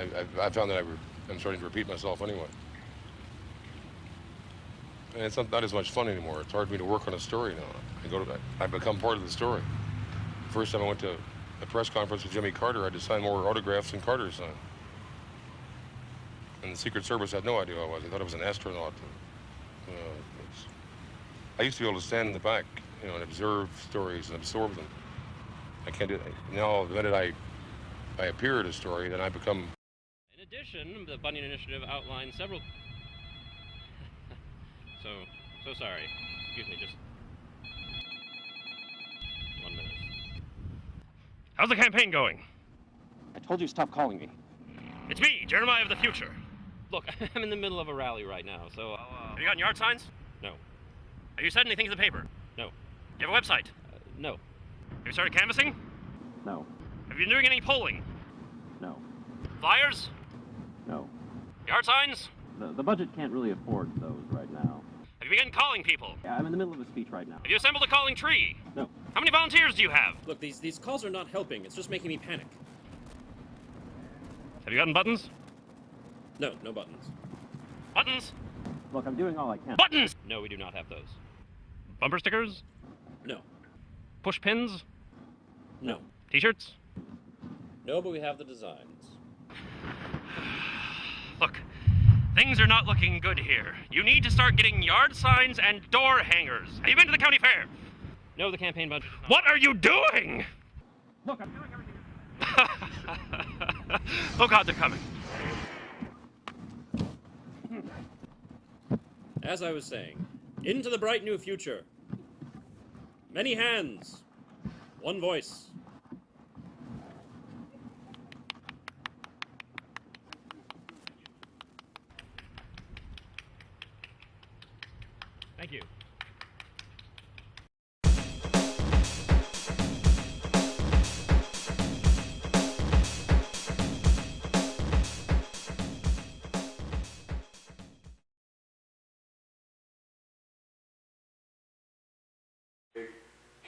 I found that I'm starting to repeat myself anyway. And it's not as much fun anymore. It's hard for me to work on a story now. I become part of the story. First time I went to a press conference with Jimmy Carter, I had to sign more autographs than Carter signed. And the Secret Service had no idea who I was. They thought I was an astronaut. I used to be able to stand in the back, and observe stories and absorb them. I can't do it. Now, the minute I appear at a story, then I become... In addition, the Bunyan Initiative outlines several... So sorry. Excuse me, just... 1 minute. How's the campaign going? I told you to stop calling me. It's me, Jeremiah of the future. Look, I'm in the middle of a rally right now, so Have you gotten yard signs? No. Have you said anything to the paper? No. You have a website? No. Have you started canvassing? No. Have you been doing any polling? No. Flyers? No. Yard signs? The budget can't really afford those right now. Have you begun calling people? Yeah, I'm in the middle of a speech right now. Have you assembled a calling tree? No. How many volunteers do you have? Look, these calls are not helping. It's just making me panic. Have you gotten buttons? No, no buttons. Buttons? Look, I'm doing all I can. Buttons! No, we do not have those. Bumper stickers? No. Push pins? No. T-shirts? No, but we have the designs. Look, things are not looking good here. You need to start getting yard signs and door hangers. Have you been to the county fair? No, the campaign budget. What are you doing? Look, I'm doing everything. Oh God, they're coming. As I was saying, into the bright new future. Many hands. One voice. Thank you.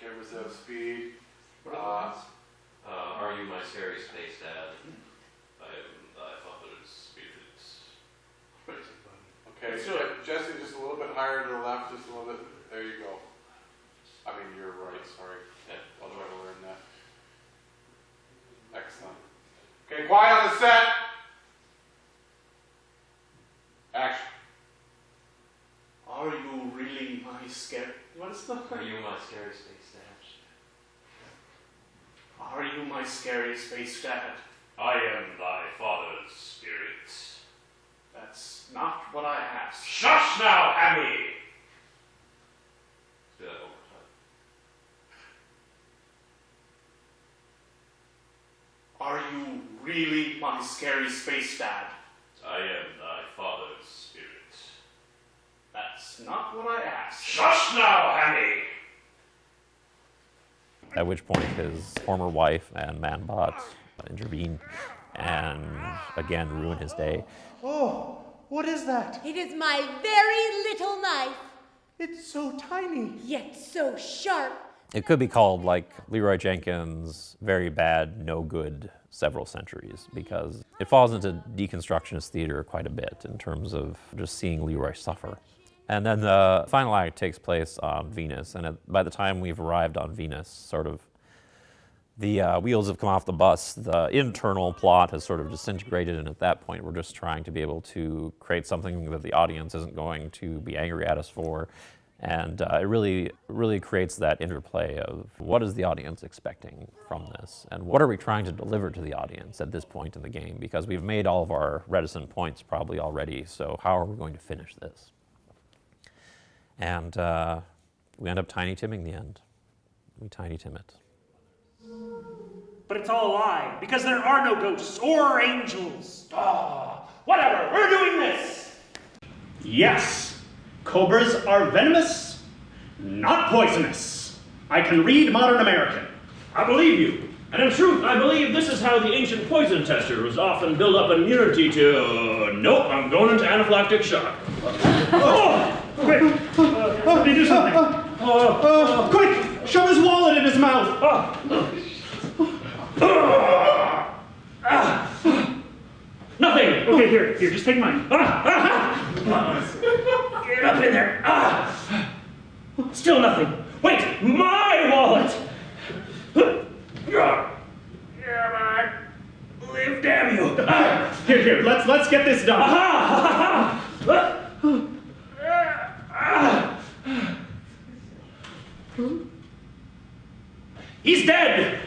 Cameras have speed. Are you my scary space dad? I am thy father's spirit. Okay, Jesse, just a little bit higher to the left, just a little bit. There you go. I mean, you're right, sorry. Yeah. I'll try to learn that. Excellent. Okay, quiet on the set. Action. Are you really my scary? What is the? Are you my scary space dad? Are you my scary space dad? I am thy father's spirit. That's not what I asked. Shush now, Hammy! Do that one more time. Are you really my scary space dad? I am thy father's spirit. That's not what I asked. Shush now, Hammy! At which point his former wife and man-bot intervene and again ruin his day. Oh, what is that? It is my very little knife. It's so tiny. Yet so sharp. It could be called like Leroy Jenkins' very bad, no good several centuries, because it falls into deconstructionist theater quite a bit in terms of just seeing Leroy suffer. And then the final act takes place on Venus, and by the time we've arrived on Venus, sort of the wheels have come off the bus, the internal plot has sort of disintegrated, and at that point we're just trying to be able to create something that the audience isn't going to be angry at us for. And it really creates that interplay of what is the audience expecting from this, and what are we trying to deliver to the audience at this point in the game, because we've made all of our reticent points probably already, so how are we going to finish this? And we end up Tiny Timming the end. We Tiny Tim it. But it's all a lie, because there are no ghosts or angels. Whatever, we're doing this! Yes, cobras are venomous, not poisonous. I can read modern American. I believe you. And in truth, I believe this is how the ancient poison testers often build up immunity to... nope, I'm going into anaphylactic shock. Quick, let me do something. Quick, shove his wallet in his mouth. here, just take mine. Get up in there. Still nothing. Wait, my wallet. Yeah, man. Live, damn you. Here, let's get this done. He's dead.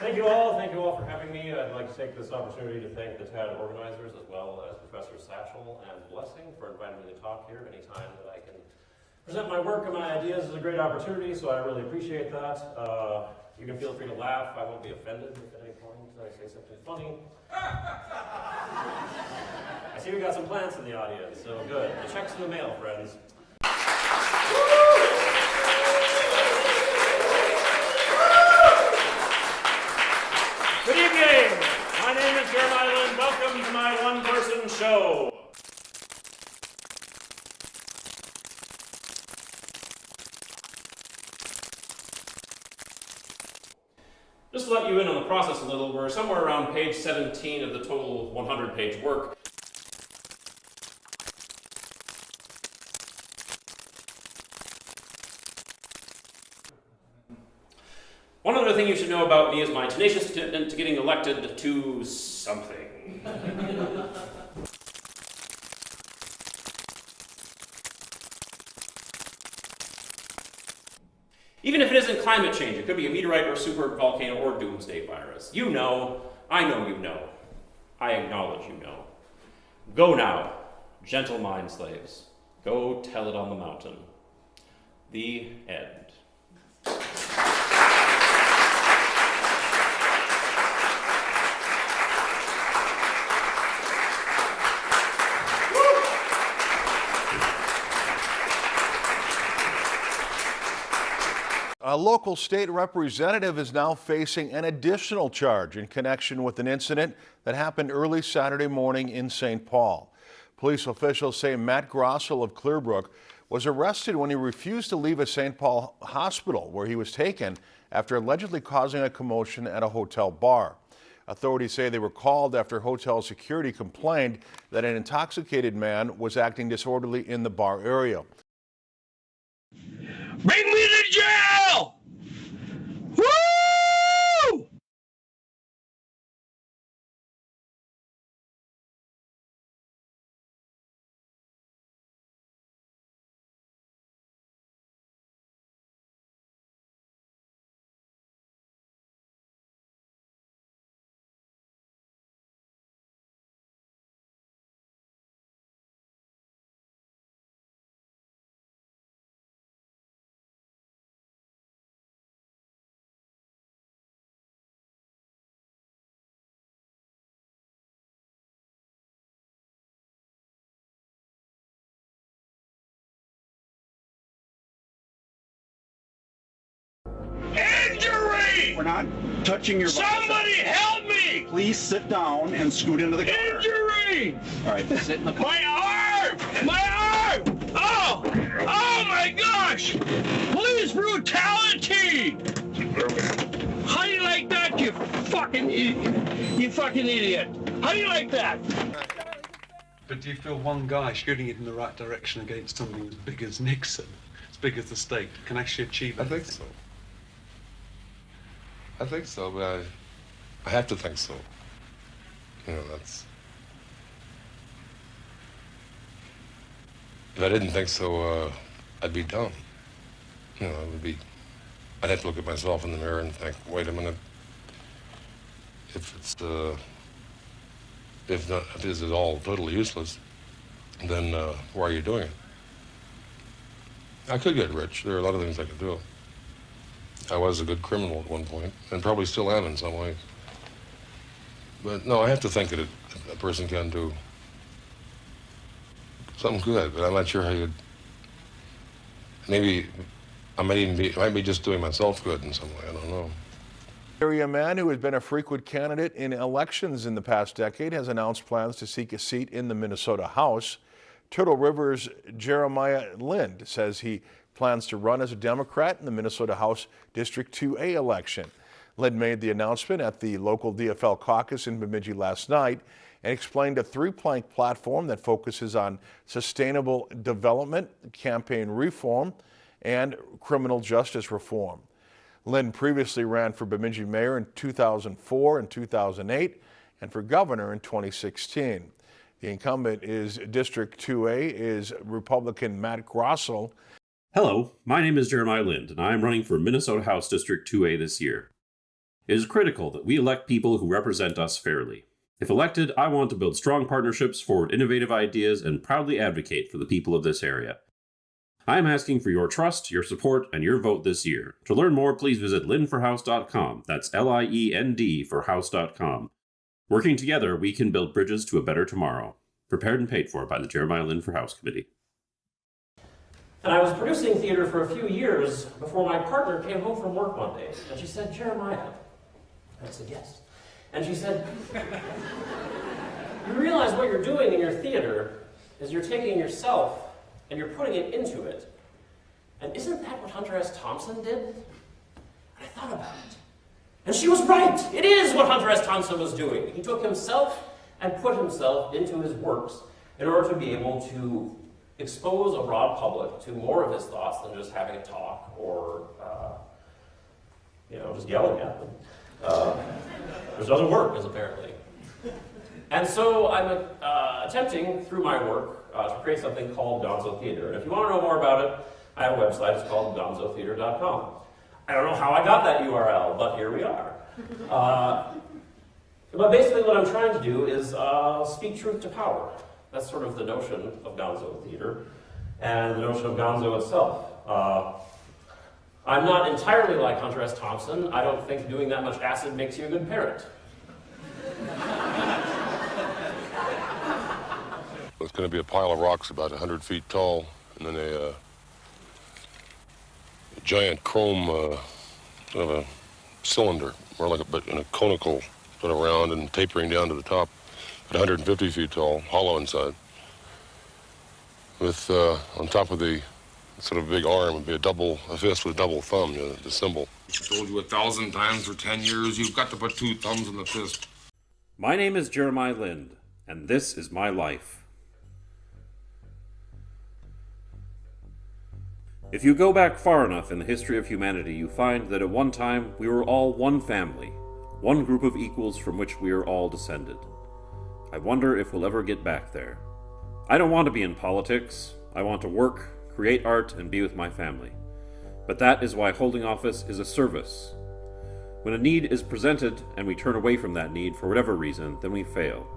Thank you all for having me. I'd like to take this opportunity to thank the TAD organizers as well as Professor Satchel and Blessing for inviting me to talk here anytime that I can present my work and my ideas is a great opportunity, so I really appreciate that. You can feel free to laugh. I won't be offended if at any point I say something funny. I see we got some plants in the audience, so good. The check's in the mail, friends. Good evening! My name is Jeremiah Liend. Welcome to my one-person show. Just to let you in on the process a little, we're somewhere around page 17 of the total 100-page work. One other thing you should know about me is my tenacious commitment to getting elected to something. Even if it isn't climate change, it could be a meteorite or super volcano or doomsday virus. You know, I know you know. I acknowledge you know. Go now, gentle mind slaves. Go tell it on the mountain. The end. A local state representative is now facing an additional charge in connection with an incident that happened early Saturday morning in St. Paul. Police officials say Matt Grossel of Clearbrook was arrested when he refused to leave a St. Paul hospital where he was taken after allegedly causing a commotion at a hotel bar. Authorities say they were called after hotel security complained that an intoxicated man was acting disorderly in the bar area. Bring me to jail! Woo! Injury! We're not touching your Somebody help me! Please sit down and scoot into the car. Injury! All right, sit in the car. My arm! My arm! Oh! Oh my gosh! Police brutality! How do you like that, you fucking idiot? You fucking idiot! How do you like that? But do you feel one guy shooting it in the right direction against something as big as Nixon, as big as the state, can actually achieve it? I think so. I think so, but I have to think so. You know, that's... If I didn't think so, I'd be dumb. You know, I'd have to look at myself in the mirror and think, wait a minute, if this is all totally useless, then why are you doing it? I could get rich. There are a lot of things I could do. I was a good criminal at one point, and probably still am in some ways. But no, I have to think that a person can do something good, but I'm not sure how you'd... Maybe I might be just doing myself good in some way, I don't know. A man who has been a frequent candidate in elections in the past decade has announced plans to seek a seat in the Minnesota House. Turtle River's Jeremiah Liend says he plans to run as a Democrat in the Minnesota House District 2A election. Liend made the announcement at the local DFL caucus in Bemidji last night and explained a three-plank platform that focuses on sustainable development, campaign reform, and criminal justice reform. Liend previously ran for Bemidji mayor in 2004 and 2008 and for governor in 2016. The incumbent is District 2A is Republican Matt Grossel. Hello, my name is Jeremiah Liend, and I am running for Minnesota House District 2A this year. It is critical that we elect people who represent us fairly. If elected, I want to build strong partnerships, forward innovative ideas, and proudly advocate for the people of this area. I am asking for your trust, your support, and your vote this year. To learn more, please visit liendforhouse.com. That's L-I-E-N-D for house.com. Working together, we can build bridges to a better tomorrow. Prepared and paid for by the Jeremiah Liend for House Committee. And I was producing theater for a few years before my partner came home from work one day, and she said, Jeremiah, I said, yes. And she said, you realize what you're doing in your theater is you're taking yourself and you're putting it into it. And isn't that what Hunter S. Thompson did? And I thought about it. And she was right. It is what Hunter S. Thompson was doing. He took himself and put himself into his works in order to be able to expose a broad public to more of his thoughts than just having a talk or, just yelling at them. Which doesn't work, as apparently. And so I'm attempting, through my work, to create something called Gonzo Theater. And if you want to know more about it, I have a website. It's called gonzotheater.com. I don't know how I got that URL, but here we are. But basically what I'm trying to do is speak truth to power. That's sort of the notion of Gonzo Theater and the notion of Gonzo itself. I'm not entirely like Hunter S. Thompson. I don't think doing that much acid makes you a good parent. It's going to be a pile of rocks about 100 feet tall, and then a giant chrome sort of a cylinder, more like in a conical sort of round and tapering down to the top at 150 feet tall, hollow inside, with on top of the sort of big arm would be a fist with a double thumb, the symbol. I told you 1,000 times for 10 years, you've got to put 2 thumbs in the fist. My name is Jeremiah Liend, and this is my life. If you go back far enough in the history of humanity, you find that at one time we were all one family, one group of equals from which we are all descended. I wonder if we'll ever get back there. I don't want to be in politics. I want to work, create art, and be with my family. But that is why holding office is a service. When a need is presented and we turn away from that need for whatever reason, then we fail.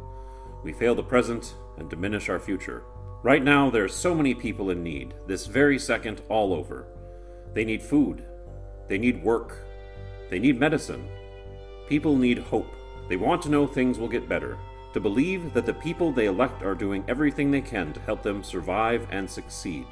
We fail the present and diminish our future. Right now, there are so many people in need, this very second, all over. They need food. They need work. They need medicine. People need hope. They want to know things will get better, to believe that the people they elect are doing everything they can to help them survive and succeed.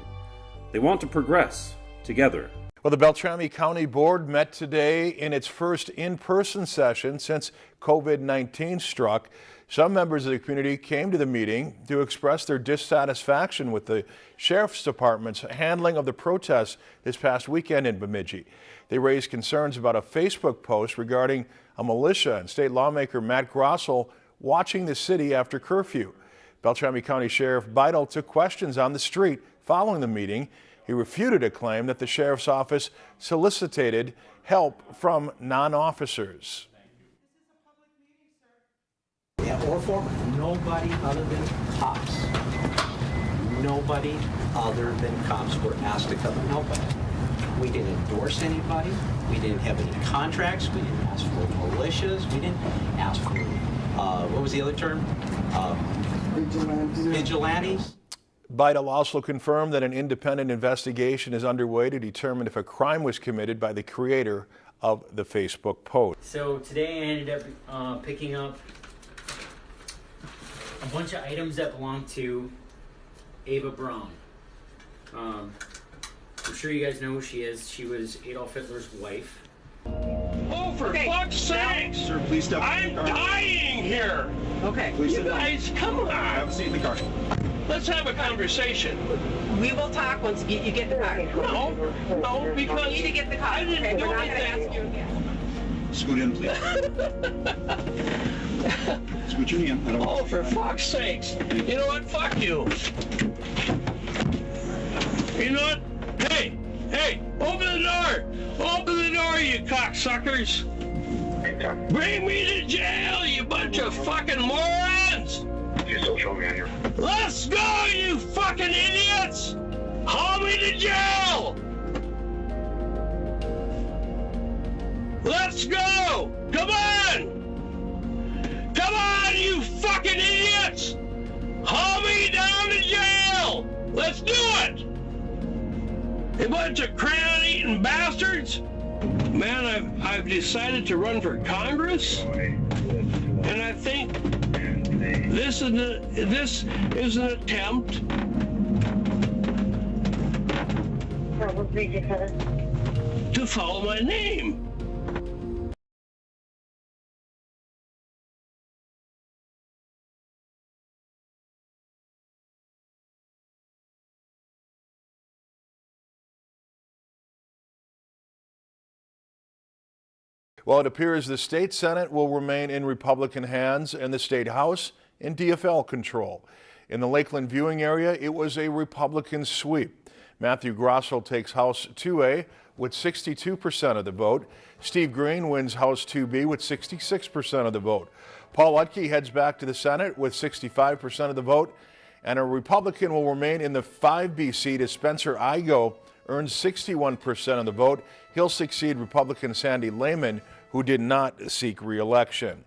They want to progress together. Well, the Beltrami County Board met today in its first in-person session since COVID-19 struck. Some members of the community came to the meeting to express their dissatisfaction with the Sheriff's Department's handling of the protests this past weekend in Bemidji. They raised concerns about a Facebook post regarding a militia and state lawmaker Matt Grossel watching the city after curfew. Beltrami County Sheriff Beidel took questions on the street following the meeting He refuted a claim that the sheriff's office solicited help from non-officers. Yeah, or for nobody other than cops. Nobody other than cops were asked to come and help us. We didn't endorse anybody. We didn't have any contracts. We didn't ask for militias. We didn't ask for, what was the other term? Vigilantes. Beidel also confirmed that an independent investigation is underway to determine if a crime was committed by the creator of the Facebook post. So today I ended up picking up a bunch of items that belong to Ava Braun. I'm sure you guys know who she is. She was Adolf Hitler's wife. Oh, for fuck's sakes! Sir, please step. I'm dying here! Okay. You guys, come on! Have a seat in the car. Let's have a conversation. We will talk once you get the car. No, because you need to get the car. I didn't Okay, do we're not going to anything. ask you again. Scoot in, please. Scoot your knee in. I don't want Oh, for fuck's sakes! You know what? Fuck you! You know what? Hey! Hey! Open the door! Open the door, you cocksuckers! Bring me to jail, you bunch of fucking morons! You still show me on your... Let's go, you fucking idiots! Haul me to jail! Let's go! Come on! Come on, you fucking idiots! Haul me down to jail! Let's do it! A bunch of crayon-eating bastards! Man, I've decided to run for Congress, and I think this is an attempt to follow my name. Well, it appears the state Senate will remain in Republican hands and the state House in DFL control. In the Lakeland viewing area, it was a Republican sweep. Matthew Grosso takes House 2A with 62% of the vote. Steve Green wins House 2B with 66% of the vote. Paul Utke heads back to the Senate with 65% of the vote. And a Republican will remain in the 5B seat as Spencer Igo earns 61% of the vote. He'll succeed Republican Sandy Lehman, who did not seek re-election.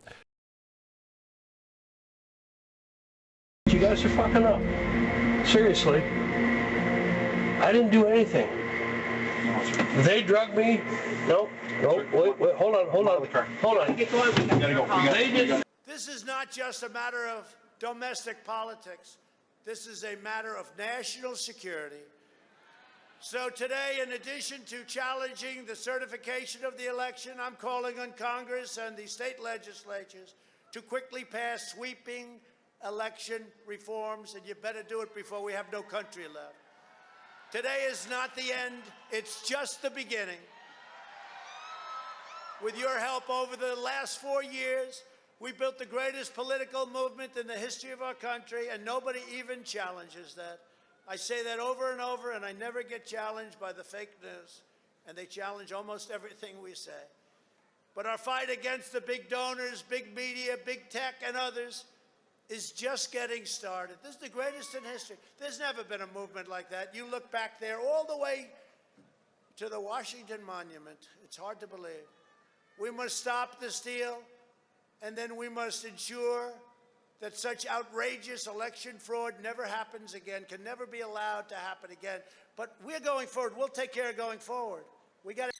You guys are fucking up. Seriously. I didn't do anything. They drugged me. Nope. Wait, hold on. Get going. We gotta go. They didn't. This is not just a matter of domestic politics. This is a matter of national security. So today, in addition to challenging the certification of the election, I'm calling on Congress and the state legislatures to quickly pass sweeping election reforms, and you better do it before we have no country left. Today is not the end, it's just the beginning. With your help over the last 4 years, we built the greatest political movement in the history of our country, and nobody even challenges that. I say that over and over, and I never get challenged by the fake news, and they challenge almost everything we say. But our fight against the big donors, big media, big tech, and others is just getting started. This is the greatest in history. There's never been a movement like that. You look back there all the way to the Washington Monument. It's hard to believe. We must stop the steal, and then we must ensure that such outrageous election fraud never happens again, can never be allowed to happen again. But we're going forward. We'll take care of going forward. We got to...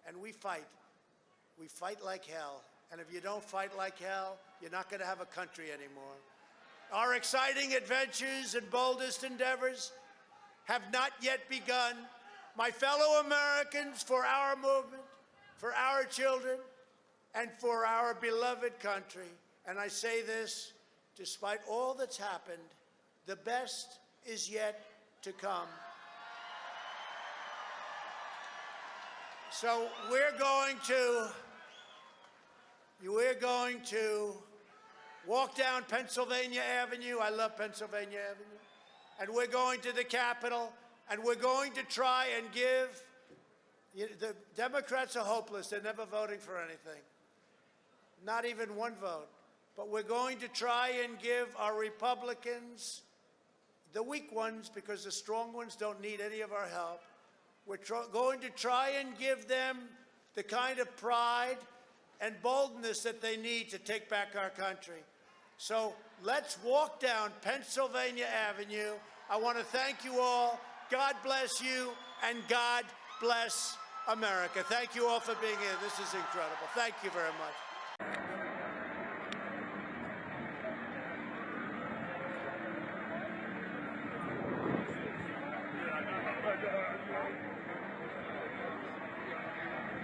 And we fight. We fight like hell. And if you don't fight like hell, you're not going to have a country anymore. Our exciting adventures and boldest endeavors have not yet begun. My fellow Americans, for our movement, for our children, and for our beloved country, and I say this despite all that's happened, the best is yet to come. So we're going to walk down Pennsylvania Avenue. I love Pennsylvania Avenue. And we're going to the Capitol, and we're going to try and give, the Democrats are hopeless. They're never voting for anything. Not even one vote. But we're going to try and give our Republicans, the weak ones, because the strong ones don't need any of our help, we're going to try and give them the kind of pride and boldness that they need to take back our country. So let's walk down Pennsylvania Avenue. I want to thank you all. God bless you, and God bless America. Thank you all for being here. This is incredible. Thank you very much.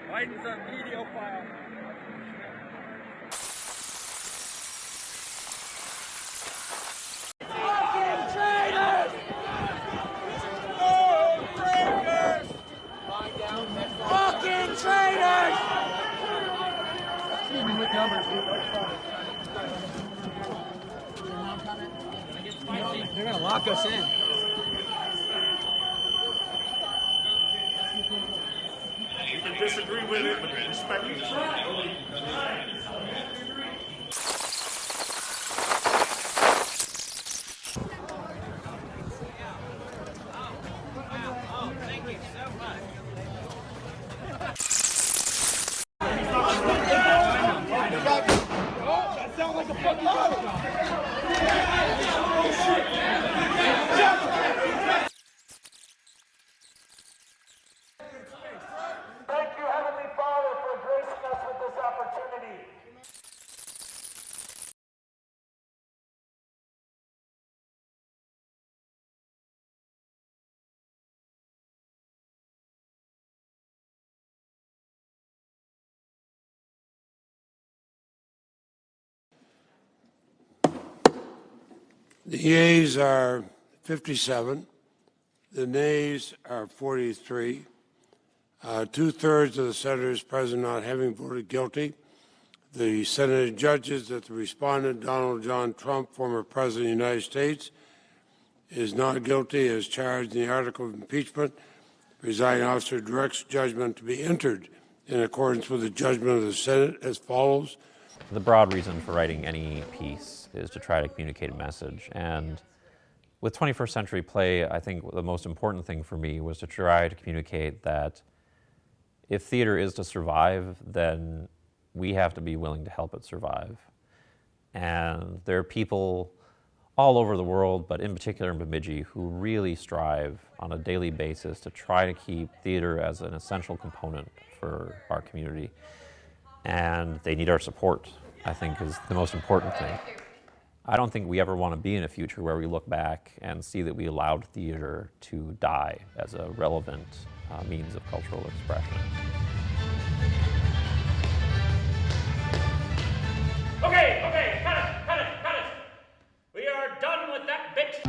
Biden's a pedophile. Fucking traitors! Oh, traitors! Fucking traitors! They're gonna lock us in. You can disagree with it, but respect it. Thank you so much. That sounds like a fucking battle. Thank you, Heavenly Father, for gracing us with this opportunity. The yeas are 57. The nays are 43. Two-thirds of the senators present not having voted guilty. The Senate judges that the respondent, Donald John Trump, former President of the United States, is not guilty as charged in the article of impeachment. The presiding officer directs judgment to be entered in accordance with the judgment of the Senate as follows. The broad reason for writing any piece is to try to communicate a message. And with 21st Century Play, I think the most important thing for me was to try to communicate that if theater is to survive, then we have to be willing to help it survive. And there are people all over the world, but in particular in Bemidji, who really strive on a daily basis to try to keep theater as an essential component for our community. And they need our support, I think, is the most important thing. I don't think we ever want to be in a future where we look back and see that we allowed theater to die as a relevant means of cultural expression. Okay, cut it. We are done with that bit.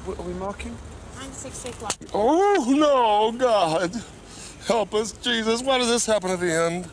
What are we marking? I'm 6 o'clock. Oh, no, God. Help us, Jesus. Why does this happen at the end?